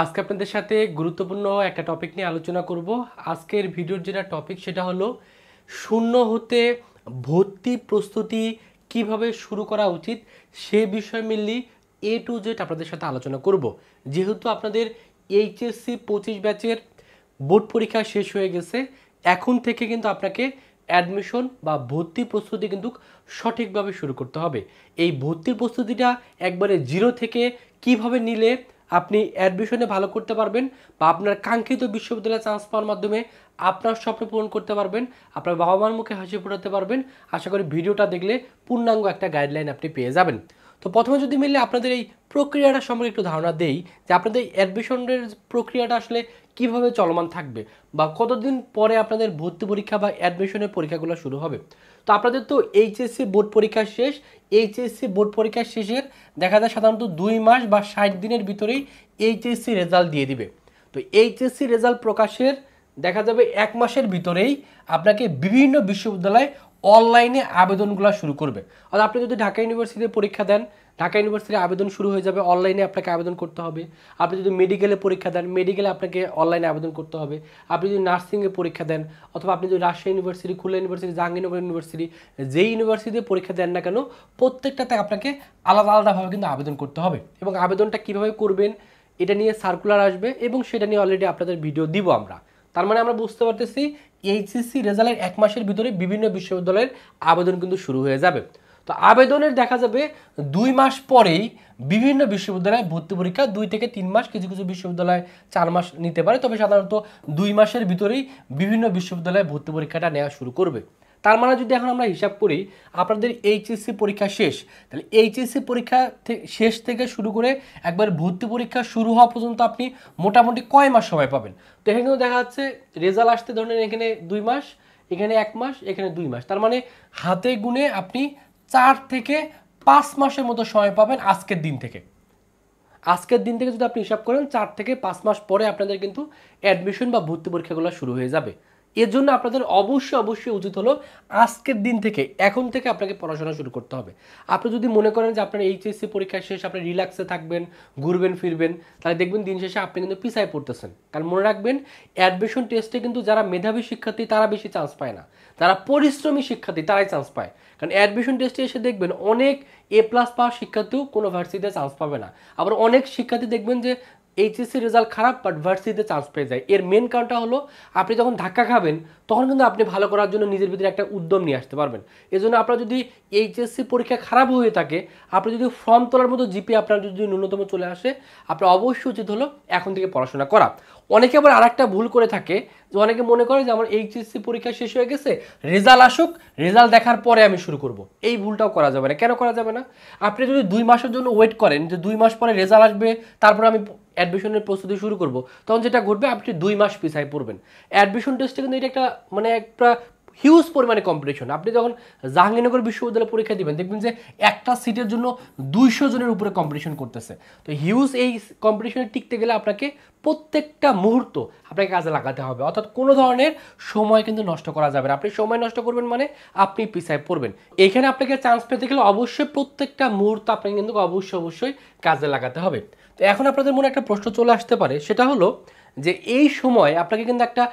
আজকে আপনাদের সাথে গুরুত্বপূর্ণ একটা টপিক নিয়ে আলোচনা করব। আজকের ভিডিওর যেটা টপিক সেটা হলো শূন্য হতে ভর্তি প্রস্তুতি কিভাবে শুরু করা উচিত সে বিষয় মিললি A to Z আপনাদের সাথে আলোচনা করব। যেহেতু আপনাদের এইচএসসি 25 ব্যাচের বোর্ড পরীক্ষা শেষ হয়ে গেছে, এখন থেকে কিন্তু আপনাকে অ্যাডমিশন বা ভর্তি প্রস্তুতি কিন্তু সঠিকভাবে শুরু করতে হবে। এই ভর্তির প্রস্তুতিটা একবারে জিরো থেকে কিভাবে নিলে আপনি অ্যাডমিশনে ভালো করতে পারবেন বা আপনার কাঙ্ক্ষিত বিশ্ববিদ্যালয়ে চান্স পাওয়ার মাধ্যমে আপনার স্বপ্ন পূরণ করতে পারবেন, আপনার বাবা মার মুখে হাসি ফোটাতে পারবেন। আশা করি ভিডিওটা দেখলে পূর্ণাঙ্গ একটা গাইডলাইন আপনি পেয়ে যাবেন। তো প্রথমে যদি মিললে আপনাদের এই প্রক্রিয়াটা সম্পর্কে একটু ধারণা দেই যে আপনাদের অ্যাডমিশনের প্রক্রিয়াটা আসলে কিভাবে চলমান থাকবে বা কতদিন পরে আপনাদের ভর্তি পরীক্ষা বা অ্যাডমিশনের পরীক্ষাগুলো শুরু হবে। তো আপনাদের তো এইচএসসি বোর্ড পরীক্ষা শেষ। এইচএসসি বোর্ড পরীক্ষা শেষের দেখা যায় সাধারণত 2 মাস বা 60 দিনের ভিতরেই এইচএসসি রেজাল্ট দিয়ে দিবে। তো এইচএসসি রেজাল্ট প্রকাশের দেখা যাবে 1 মাসের ভিতরেই আপনাকে বিভিন্ন বিশ্ববিদ্যালয় অনলাইনে আবেদনগুলো শুরু করবে। আর আপনি যদি ঢাকা ইউনিভার্সিটিতে পরীক্ষা দেন, ঢাকা ইউনিভার্সিটির আবেদন শুরু হয়ে যাবে, অনলাইনে আপনাকে আবেদন করতে হবে। আপনি যদি মেডিকেলে পরীক্ষা দেন, মেডিকেলে আপনাকে অনলাইনে আবেদন করতে হবে। আপনি যদি নার্সিংয়ে পরীক্ষা দেন অথবা আপনি যদি Rajshahi university, Khulna university, Jahangirnagar university, যেই ইউনিভার্সিটিতে পরীক্ষা দেন না কেন প্রত্যেকটাতে আপনাকে আলাদা আলাদাভাবে কিন্তু আবেদন করতে হবে। এবং আবেদনটা কীভাবে করবেন এটা নিয়ে সার্কুলার আসবে এবং সেটা নিয়ে অলরেডি আপনাদের ভিডিও দিব আমরা। তার মানে আমরা বুঝতে পারতেছি এইচএসসি রেজাল্টের 1 মাসের ভিতরে বিভিন্ন বিশ্ববিদ্যালয়ের আবেদন কিন্তু শুরু হয়ে যাবে। তো আবেদনের দেখা যাবে 2 মাস পরেই বিভিন্ন বিশ্ববিদ্যালয়ে ভর্তি পরীক্ষা 2 থেকে 3 মাস, কিছু কিছু বিশ্ববিদ্যালয় 4 মাস নিতে পারে, তবে সাধারণত 2 মাসের ভিতরেই বিভিন্ন বিশ্ববিদ্যালয়ে ভর্তি পরীক্ষাটা নেওয়া শুরু করবে। তার মানে যদি এখন আমরা হিসাব করি আপনাদের এইচএসসি পরীক্ষা শেষ, তাহলে এইচএসসি পরীক্ষা শেষ থেকে শুরু করে একবার ভর্তি পরীক্ষা শুরু হওয়া পর্যন্ত আপনি মোটামুটি কয় মাস সময় পাবেন। তো এখানে কিন্তু দেখা যাচ্ছে রেজাল্ট আসতে ধরেন এখানে 2 মাস, এখানে 1 মাস, এখানে 2 মাস, তার মানে হাতে গুনে আপনি 4 থেকে 5 মাসের মতো সময় পাবেন আজকের দিন থেকে। আজকের দিন থেকে যদি আপনি হিসাব করেন 4 থেকে 5 মাস পরে আপনাদের কিন্তু অ্যাডমিশন বা ভর্তি পরীক্ষাগুলো শুরু হয়ে যাবে। এর জন্য আপনাদের অবশ্যই উচিত হলো আজকের দিন থেকে, এখন থেকে আপনাকে পড়াশোনা শুরু করতে হবে। আপনি যদি মনে করেন যে আপনার এইচএসসি পরীক্ষা শেষ আপনি রিল্যাক্সে থাকবেন, ঘুরবেন ফিরবেন, তাহলে দেখবেন দিন শেষে আপনি কিন্তু পিছায় পড়তেছেন। কারণ মনে রাখবেন অ্যাডমিশন টেস্টে কিন্তু যারা মেধাবী শিক্ষার্থী তারা বেশি চান্স পায় না, যারা পরিশ্রমী শিক্ষার্থী তারাই চান্স পায়। কারণ অ্যাডমিশন টেস্টে এসে দেখবেন অনেক A+ পাওয়া শিক্ষার্থীও কোনো ভার্সিটিতে চান্স পাবে না, আবার অনেক শিক্ষার্থী দেখবেন যে এইচএসসি রেজাল্ট খারাপ বাট ভার্সিটিতে চান্স পেয়ে যায়। এর মেন কারণটা হলো আপনি যখন ধাক্কা খাবেন তখন কিন্তু আপনি ভালো করার জন্য নিজের ভিতরে একটা উদ্যম নিয়ে আসতে পারবেন। এজন্য আপনার যদি এইচএসসি পরীক্ষা খারাপ হয়ে থাকে, আপনি যদি ফর্ম তোলার মতো জিপি আপনার যদি ন্যূনতম চলে আসে, আপনার অবশ্যই উচিত হলো এখন থেকে পড়াশোনা করা। অনেকে আবার আরেকটা ভুল করে থাকে যে অনেকে মনে করে যে আমার এইচএসসি পরীক্ষা শেষ হয়ে গেছে, রেজাল্ট আসুক, রেজাল্ট দেখার পরে আমি শুরু করব। এই ভুলটাও করা যাবে না। কেন করা যাবে না? আপনি যদি 2 মাসের জন্য ওয়েট করেন যে 2 মাস পরে রেজাল্ট আসবে তারপরে আমি অ্যাডমিশনের প্রস্তুতি শুরু করব, তখন যেটা ঘটবে আপনি 2 মাস পিছায় পড়বেন। অ্যাডমিশন টেস্টে কিন্তু এটা একটা হিউজ পরিমাণে কম্পিটিশন। আপনি যখন জাহাঙ্গীরনগর বিশ্ববিদ্যালয়ে পরীক্ষা দিবেন দেখবেন যে একটা সিটের জন্য 200 জনের উপরে কম্পিটিশন করতেছে। তো হিউজ এই কম্পিটিশনে টিকতে গেলে আপনাকে প্রত্যেকটা মুহূর্ত আপনাকে কাজে লাগাতে হবে, অর্থাৎ কোনো ধরনের সময় কিন্তু নষ্ট করা যাবে না। আপনি সময় নষ্ট করবেন মানে আপনি পিছায় পড়বেন। এখানে আপনাকে চান্স পেতে গেলে অবশ্যই প্রত্যেকটা মুহূর্ত আপনাকে কিন্তু অবশ্যই কাজে লাগাতে হবে। তো এখন আপনাদের মনে একটা প্রশ্ন চলে আসতে পারে, সেটা হলো যে এই সময় আপনাকে কিন্তু একটা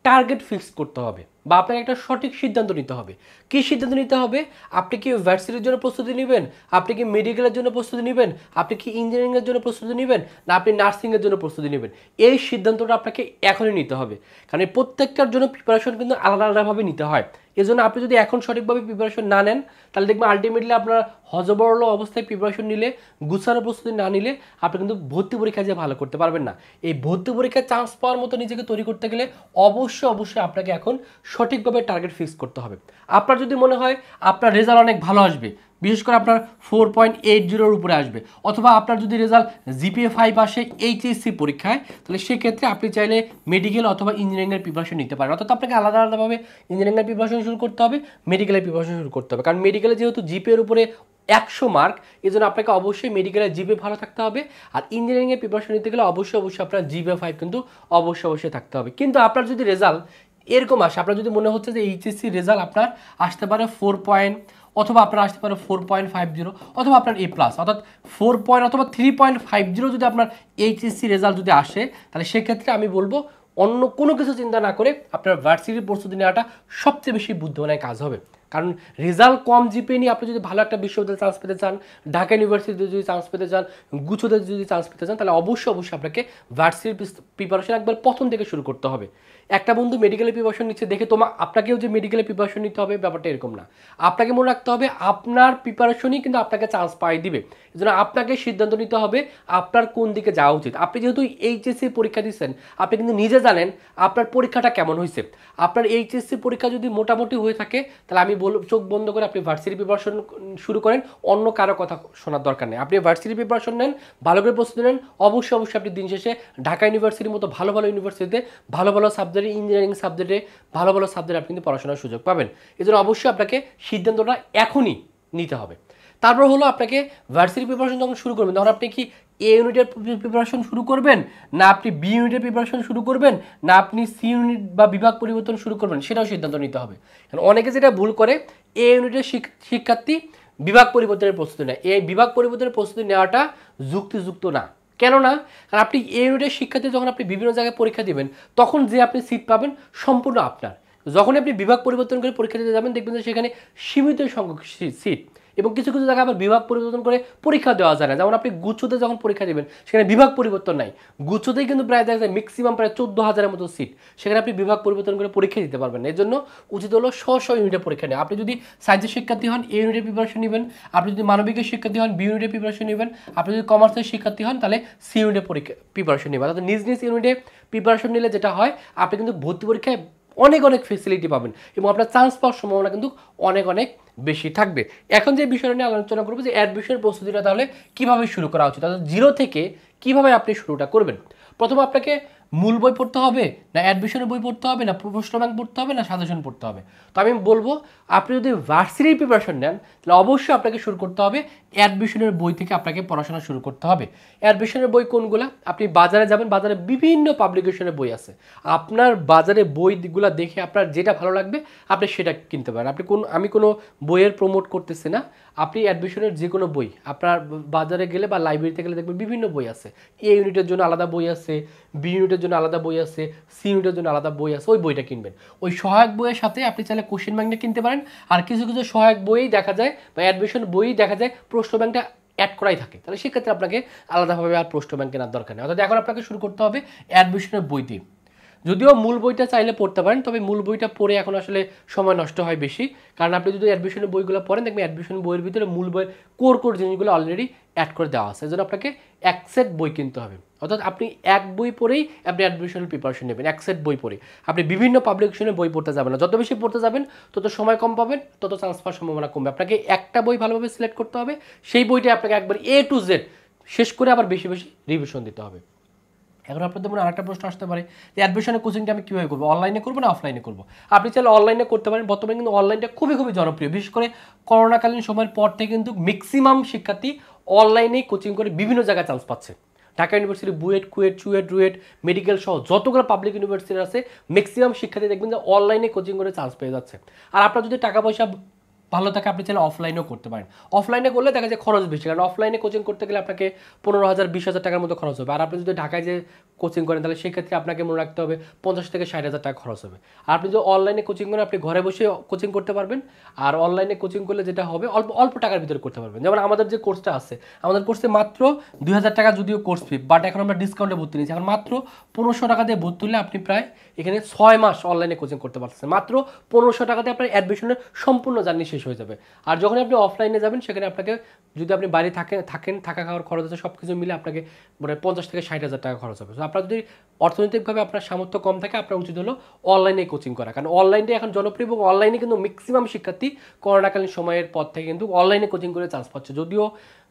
টার্গেট ফিক্স করতে হবে বা আপনাকে একটা সঠিক সিদ্ধান্ত নিতে হবে। কী সিদ্ধান্ত নিতে হবে? আপনি কি ভার্সিটির জন্য প্রস্তুতি নেবেন, আপনি কি মেডিকেলের জন্য প্রস্তুতি নেবেন, আপনি কি ইঞ্জিনিয়ারিংয়ের জন্য প্রস্তুতি নেবেন, না আপনি নার্সিংয়ের জন্য প্রস্তুতি নেবেন? এই সিদ্ধান্তটা আপনাকে এখনই নিতে হবে। কারণ এই প্রত্যেকটার জন্য প্রিপারেশন কিন্তু আলাদাভাবে নিতে হয়। এজন্য আপনি যদি এখন সঠিকভাবে প্রিপারেশন না নেন তাহলে দেখবেন আলটিমেটলি আপনার হজবরল অবস্থায় প্রিপারেশন নিলে, গুছানো প্রস্তুতি না নিলে আপনি কিন্তু ভর্তি পরীক্ষা যে ভালো করতে পারবেন না। এই ভর্তি পরীক্ষায় চান্স পাওয়ার মতো নিজেকে তৈরি করতে গেলে অবশ্যই আপনাকে এখন সঠিকভাবে টার্গেট ফিক্স করতে হবে। আপনার যদি মনে হয় আপনার রেজাল্ট অনেক ভালো আসবে, বিশেষ করে আপনার 4.80 উপরে আসবে, অথবা আপনার যদি রেজাল্ট জিপিএ 5 আসে এইচএসসি পরীক্ষায়, তাহলে সেক্ষেত্রে আপনি চাইলে মেডিকেল অথবা ইঞ্জিনিয়ারিংয়ের প্রিপারেশন নিতে পারেন। অর্থাৎ আপনাকে আলাদাভাবে ইঞ্জিনিয়ারিংয়ের প্রিপারেশন শুরু করতে হবে, মেডিকেলের প্রিপারেশন শুরু করতে হবে। কারণ মেডিকেলে যেহেতু জিপিএর উপরে 100 মার্ক, এই জন্য আপনাকে অবশ্যই মেডিকেলের জিপিএ ভালো থাকতে হবে। আর ইঞ্জিনিয়ারিংয়ের প্রিপারেশন নিতে গেলে অবশ্যই আপনার জিপিএ 5 কিন্তু অবশ্যই থাকতে হবে। কিন্তু আপনার যদি রেজাল্ট এরকম আসে, আপনার যদি মনে হচ্ছে যে এইচএসসি রেজাল্ট আপনার আসতে পারে অথবা আপনার আসতে পারে 4.50 অথবা আপনার A+, অর্থাৎ 4 পয়েন্ট অথবা 3.50 যদি আপনার এইচএসসি রেজাল্ট যদি আসে, তাহলে সেক্ষেত্রে আমি বলবো অন্য কোনো কিছু চিন্তা না করে আপনার ভার্সিটির প্রস্তুতি নেওয়াটা সবচেয়ে বেশি বুদ্ধিমানের কাজ হবে। কারণ রেজাল্ট কম জিপিএ নিয়ে আপনি যদি ভালো একটা বিশ্ববিদ্যালয়ে চান্স পেতে চান, ঢাকা ইউনিভার্সিটিতে যদি চান্স পেতে চান, গুচ্ছতে যদি চান্স পেতে চান, তাহলে অবশ্যই আপনাকে ভার্সিটির প্রিপারেশন একবার প্রথম থেকে শুরু করতে হবে। একটা বন্ধু মেডিকেলের প্রিপারেশন নিচ্ছে দেখে আপনাকেও যে মেডিকেলের প্রিপারেশন নিতে হবে ব্যাপারটা এরকম না। আপনাকে মনে রাখতে হবে আপনার প্রিপারেশনই কিন্তু আপনাকে চান্স পাই দিবে। এই জন্য আপনাকে সিদ্ধান্ত নিতে হবে আপনার কোন দিকে যাওয়া উচিত। আপনি যেহেতু এইচএসসি পরীক্ষা দিচ্ছেন, আপনি কিন্তু নিজে জানেন আপনার পরীক্ষাটা কেমন হয়েছে। আপনার এইচএসসি পরীক্ষা যদি মোটামুটি হয়ে থাকে, তাহলে আমি চোখ বন্ধ করে আপনি ভার্সিটি প্রিপারেশন শুরু করেন, অন্য কারো কথা শোনার দরকার নেই। আপনি ভার্সিটি প্রিপারেশন নেন, ভালো করে প্রস্তুতি নেন, অবশ্যই আপনি দিন শেষে ঢাকা ইউনিভার্সিটির মতো ভালো ভালো ইউনিভার্সিটিতে ভালো ভালো সাবজেক্টে, ইঞ্জিনিয়ারিং সাবজেক্টে ভালো ভালো সাবজেক্টে আপনি কিন্তু পড়াশোনার সুযোগ পাবেন। এই জন্য অবশ্যই আপনাকে সিদ্ধান্তটা এখনই নিতে হবে। তারপর হলো আপনাকে ভার্সিটি প্রিপারেশন যখন শুরু করবেন, তখন আপনি কি এ ইউনিটের প্রিপারেশন শুরু করবেন, না আপনি বি ইউনিটের প্রিপারেশন শুরু করবেন, না আপনি সি ইউনিট বা বিভাগ পরিবর্তন শুরু করবেন, সেটাও সিদ্ধান্ত নিতে হবে। কারণ অনেকে যেটা ভুল করে, এ ইউনিটের শিক্ষার্থী বিভাগ পরিবর্তনের প্রস্তুতি নেয়। এই বিভাগ পরিবর্তনের প্রস্তুতি নেওয়াটা যুক্তিযুক্ত না। কেন না? কারণ আপনি এ ইউনিটের শিক্ষার্থী যখন আপনি বিভিন্ন জায়গায় পরীক্ষা দিবেন, তখন যে আপনি সিট পাবেন সম্পূর্ণ আপনার। যখন আপনি বিভাগ পরিবর্তন করে পরীক্ষা দিতে যাবেন, দেখবেন যে সেখানে সীমিত সংখ্যক সিট, এবং কিছু কিছু জায়গায় আবার বিভাগ পরিবর্তন করে পরীক্ষা দেওয়া যায় না। যেমন আপনি গুচ্ছতে যখন পরীক্ষা দেবেন, সেখানে বিভাগ পরিবর্তন নাই। গুচ্ছতেই কিন্তু প্রায় দেখা যায় ম্যাক্সিমাম প্রায় 14,000-এর মতো সিট, সেখানে আপনি বিভাগ পরিবর্তন করে পরীক্ষা দিতে পারবেন না। এর জন্য উচিত হলো স্ব ইউনিটের পরীক্ষা নেওয়া। আপনি যদি সায়েন্সের শিক্ষার্থী হন, এ ইউনিটের প্রিপারেশন নেবেন। আপনি যদি মানবিকের শিক্ষার্থী হন, বি ইউনিটের প্রিপারেশন নেবেন। আপনি যদি কমার্সের শিক্ষার্থী হন, তাহলে সি ইউনিটের প্রিপারেশন নেবেন। অর্থাৎ নিজ নিজ ইউনিটে প্রিপারেশন নিলে যেটা হয়, আপনি কিন্তু ভর্তি পরীক্ষায় অনেক ফেসিলিটি পাবেন এবং আপনার চান্স পাওয়ার সম্ভাবনা কিন্তু অনেক বেশি থাকবে। এখন যে বিষয়টা নিয়ে আলোচনা করবো, যে অ্যাডমিশনের প্রস্তুতিটা তাহলে কীভাবে শুরু করা উচিত, অর্থাৎ জিরো থেকে কীভাবে আপনি শুরুটা করবেন। প্রথমে আপনাকে মূল বই পড়তে হবে, না অ্যাডমিশনের বই পড়তে হবে, না প্রশ্ন ব্যাংক পড়তে হবে, না সাজেশন পড়তে হবে? তো আমি বলবো, আপনি যদি ভার্সিটির প্রিপারেশন নেন, তাহলে অবশ্যই আপনাকে শুরু করতে হবে অ্যাডমিশনের বই থেকে। আপনাকে পড়াশোনা শুরু করতে হবে। অ্যাডমিশনের বই কোনগুলো? আপনি বাজারে যাবেন, বাজারে বিভিন্ন পাবলিকেশনের বই আছে। আপনার বাজারে বইগুলো দেখে আপনার যেটা ভালো লাগবে আপনি সেটা কিনতে পারেন। আমি কোনো বইয়ের প্রমোট করতেছি না। আপনি অ্যাডমিশনের যে কোনো বই আপনার বাজারে গেলে বা লাইব্রেরিতে গেলে দেখবেন বিভিন্ন বই আছে। এ ইউনিটের জন্য আলাদা বই আছে, বি ইউনিটের জন্য আলাদা বই আছে, সি ইউনিটের জন্য আলাদা বই আছে। ওই বইটা কিনবেন। ওই সহায়ক বইয়ের সাথে আপনি চাইলে কোশ্চেন ব্যাংকটা কিনতে পারেন। আর কিছু কিছু সহায়ক বই দেখা যায় বা অ্যাডমিশন বই দেখা যায় প্রশ্ন ব্যাংকটা অ্যাড করাই থাকে। তাহলে সেক্ষেত্রে আপনাকে আলাদাভাবে আর প্রশ্ন ব্যাংক কেনার দরকার নেই। অর্থাৎ এখন আপনাকে শুরু করতে হবে অ্যাডমিশনের বই দিয়ে। যদিও মূল বইটা চাইলে পড়তে পারেন, তবে মূল বইটা পড়ে এখন আসলে সময় নষ্ট হয় বেশি। কারণ আপনি যদি অ্যাডমিশনের বইগুলো পড়েন, দেখবেন অ্যাডমিশন বইয়ের ভিতরে মূল বইয়ের কোর জিনিসগুলো অলরেডি অ্যাড করে দেওয়া আছে। এই জন্য আপনাকে এক সেট বই কিনতে হবে। অর্থাৎ আপনি এক বই পড়েই আপনি অ্যাডমিশনের প্রিপারেশন নেবেন, এক সেট বই পড়ে। আপনি বিভিন্ন পাবলিকেশনের বই পড়তে যাবেন না। যত বেশি পড়তে যাবেন তত সময় কম পাবেন, তত চান্স পাওয়ার সম্ভাবনা কমবে। আপনাকে একটা বই ভালোভাবে সিলেক্ট করতে হবে, সেই বইটা আপনাকে একবার A to Z শেষ করে আবার বেশি রিভিশন দিতে হবে। এখন আপনাদের মনে আরেকটা প্রশ্ন আসতে পারে যে অ্যাডমিশনের কোচিংটা আমি কীভাবে করবো, অনলাইনে করবো না অফলাইনে করবো? আপনি চাইলে অনলাইনে করতে পারেন। বর্তমানে কিন্তু অনলাইনটা খুবই জনপ্রিয়। বিশেষ করে করোনাকালীন সময়ের পর থেকে কিন্তু ম্যাক্সিমাম শিক্ষার্থী অনলাইনেই কোচিং করে বিভিন্ন জায়গায় চান্স পাচ্ছে। ঢাকা ইউনিভার্সিটি, বুয়েট, কুয়েট, চুয়েট, রুয়েট, মেডিকেল সহ যতগুলো পাবলিক ইউনিভার্সিটি আছে, ম্যাক্সিমাম শিক্ষার্থী দেখবেন যে অনলাইনে কোচিং করে চান্স পেয়ে যাচ্ছে। আর আপনার যদি টাকা পয়সা ভালো থাকে, আপনি চাইলে অফলাইনেও করতে পারেন। অফলাইনে করলে দেখা যায় খরচ বেশি, কারণ অফলাইনে কোচিং করতে গেলে আপনাকে 15,000 20,000 টাকার মতো খরচ হবে। আর আপনি যদি ঢাকায় যে কোচিং করেন, তাহলে সেক্ষেত্রে আপনাকে মনে রাখতে হবে 50 থেকে 60,000 টাকা খরচ হবে। আর আপনি যদি অনলাইনে কোচিং করেন, আপনি ঘরে বসে কোচিং করতে পারবেন। আর অনলাইনে কোচিং করলে যেটা হবে, অল্প টাকার ভিতরে করতে পারবেন। যেমন আমাদের যে কোর্সটা আছে, আমাদের কোর্সে মাত্র 2,000 টাকা যদিও কোর্স ফি, বাট এখন আমরা ডিসকাউন্টে ভর্তি নিচ্ছি। এখন মাত্র 1500 টাকা দিয়ে ভর্তি হলে আপনি প্রায় এখানে 6 মাস অনলাইনে কোচিং করতে পারছেন। মাত্র 1500 টাকাতে আপনার অ্যাডমিশনের সম্পূর্ণ জার্নি শেষ হয়ে যাবে। আর যখন আপনি অফলাইনে যাবেন, সেখানে আপনাকে যদি আপনি বাইরে থাকেন থাকা খাওয়ার খরচ আছে, সব কিছু মিলে আপনাকে মানে 50 থেকে 60,000 টাকা খরচ হবে। তো আপনার যদি অর্থনৈতিকভাবে আপনার সামর্থ্য কম থাকে, আপনার উচিত হলো অনলাইনে কোচিং করা। কারণ অনলাইনে এখন জনপ্রিয় এবং অনলাইনে কিন্তু ম্যাক্সিমাম শিক্ষার্থী করোনাকালীন সময়ের পর থেকে কিন্তু অনলাইনে কোচিং করে চান্স পাচ্ছে। যদিও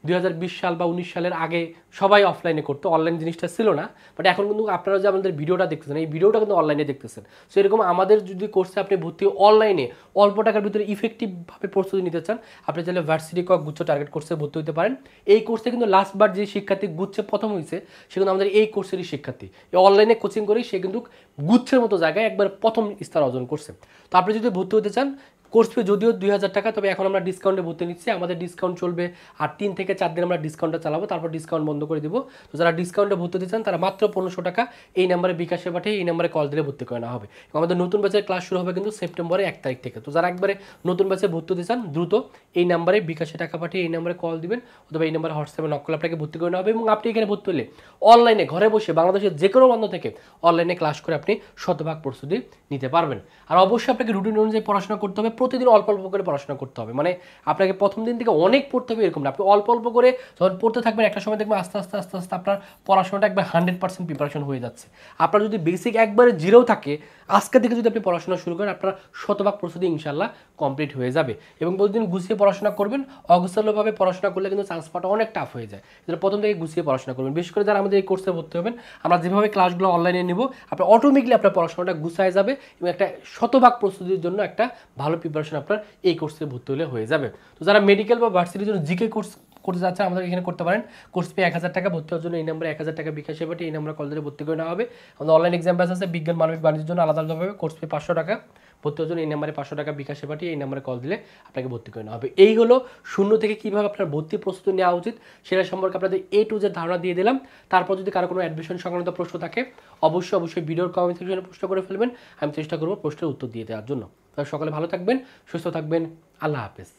2020 সাল বা 19 সালের আগে সবাই অফলাইনে করতো, অনলাইন জিনিসটা ছিল না। বাট এখন কিন্তু আপনারা যে আমাদের ভিডিওটা দেখতেছেন, এই ভিডিওটা কিন্তু অনলাইনে দেখতেছেন। সো এরকম আমাদের যদি কোর্সে আপনি ভর্তি অনলাইনে অল্প টাকার ভিতরে ইফেক্টিভভাবে প্রস্তুতি নিতে চান, আপনি চাইলে ভার্সিটি গুচ্ছ টার্গেট কোর্সে ভর্তি হতে পারেন। এই কোর্সে কিন্তু লাস্টবার যে শিক্ষার্থী গুচ্ছে প্রথম হয়েছে, সে কিন্তু আমাদের এই কোর্সেরই শিক্ষার্থী। এই অনলাইনে কোচিং করেই সে কিন্তু গুচ্ছের মতো জায়গায় একবার প্রথম স্থান অর্জন করছে। তো আপনি যদি ভর্তি হতে চান, কোর্স ফি যদিও 2000 টাকা, তবে এখন আমরা ডিসকাউন্টে ভর্তি নিচ্ছি, আমাদের ডিসকাউন্ট চলবে আর 3 থেকে 4 দিন আমরা ডিসকাউন্টটা চালাবো, তারপর ডিসকাউন্ট বন্ধ করে দিব। তো যারা ডিসকাউন্টে ভর্তি দিতে চান তারা মাত্র 1500 টাকা এই নাম্বারে বিকাশে পাঠিয়ে এই নাম্বারে কল দিলে ভর্তি করে নেওয়া হবে। এবং আমাদের নতুন ব্যাচের ক্লাস শুরু হবে কিন্তু সেপ্টেম্বরের 1 তারিখ থেকে। তো যারা একবারে নতুন ব্যাচে ভর্তি দিতে চান দ্রুত এই নাম্বারে বিকাশে টাকা পাঠিয়ে এই নাম্বারে কল দিবেন, অথবা এই নাম্বারে হোয়াটসঅ্যাপে নক করলে আপনাকে ভর্তি করে নেওয়া হবে। এবং আপনি এখানে ভর্তি হলে অনলাইনে ঘরে বসে বাংলাদেশের যে কোনো প্রান্ত থেকে অনলাইনে ক্লাস করে আপনি শতভাগ প্রস্তুতি নিতে পারবেন। আর অবশ্যই আপনাকে রুটিন অনুযায়ী পড়াশোনা করতে হবে, প্রতিদিন অল্প অল্প করে পড়াশোনা করতে হবে। মানে আপনাকে প্রথম দিন থেকে অনেক পড়তে হবে এরকম না, আপনি অল্প অল্প করে যখন পড়তে থাকবেন একটা সময় দেখবেন আস্তে আস্তে আস্তে আস্তে আপনার পড়াশোনাটা একবার 100% প্রিপারেশন হয়ে যাচ্ছে। আপনার যদি বেসিক একবারে জিরো থাকে, আজকে থেকে যদি আপনি পড়াশোনা শুরু করেন আপনার শতভাগ প্রস্তুতি ইনশাল্লাহ কমপ্লিট হয়ে যাবে। এবং প্রতিদিন গুছিয়ে পড়াশোনা করবেন, অগোছালোভাবে পড়াশোনা করলে কিন্তু চান্স পাওয়াটা অনেক টাফ হয়ে যায়। যেটা প্রথম থেকে গুছিয়ে পড়াশোনা করবেন, বিশেষ করে যারা আমাদের এই কোর্সে ভর্তি হবেন, আমরা যেভাবে ক্লাসগুলো অনলাইনে নেব আপনার অটোমেটিকলি আপনার পড়াশোনাটা গুছায় যাবে এবং একটা শতভাগ প্রস্তুতির জন্য একটা ভালো প্রিপারেশন আপনার এই কোর্সে ভর্তি হলে হয়ে যাবে। তো যারা মেডিকেল বা ভার্সিটির জন্য জিকে কোর্স করতে যাচ্ছে আমাদের এখানে করতে পারেন। কোর্স ফি 1000 টাকা, ভর্তি হওয়ার জন্য এই নাম্বারে 1000 টাকা বিকাশে পাঠিয়ে এই নাম্বারে কল ধরে ভর্তি করে নেওয়া হবে। আমাদের অনলাইন এক্সাম ব্যাচ আছে বিজ্ঞান মানবিক বাণিজ্যের জন্য আলাদা আলাদাভাবে, কোর্স ফি 500 টাকা, ভর্তি হওয়ার জন্য এই নাম্বারে 500 টাকা বিকাশে পাঠিয়ে এই নাম্বারে কল দিলে আপনাকে ভর্তি করে নেওয়া হবে। এই হলো শূন্য থেকে কীভাবে আপনার ভর্তি প্রস্তুতি নেওয়া উচিত সেটা সম্পর্কে আপনাদের A to Z ধারণা দিয়ে দিলাম। তারপর যদি কারো কোনো অ্যাডমিশন সংক্রান্ত প্রশ্ন থাকে অবশ্যই ভিডিওর কমেন্ট সেকশনে প্রশ্ন করে ফেলবেন, আমি চেষ্টা করবো প্রশ্নের উত্তর দিয়ে দেওয়ার জন্য। তাহলে সকালে ভালো থাকবেন, সুস্থ থাকবেন, আল্লাহ হাফেজ।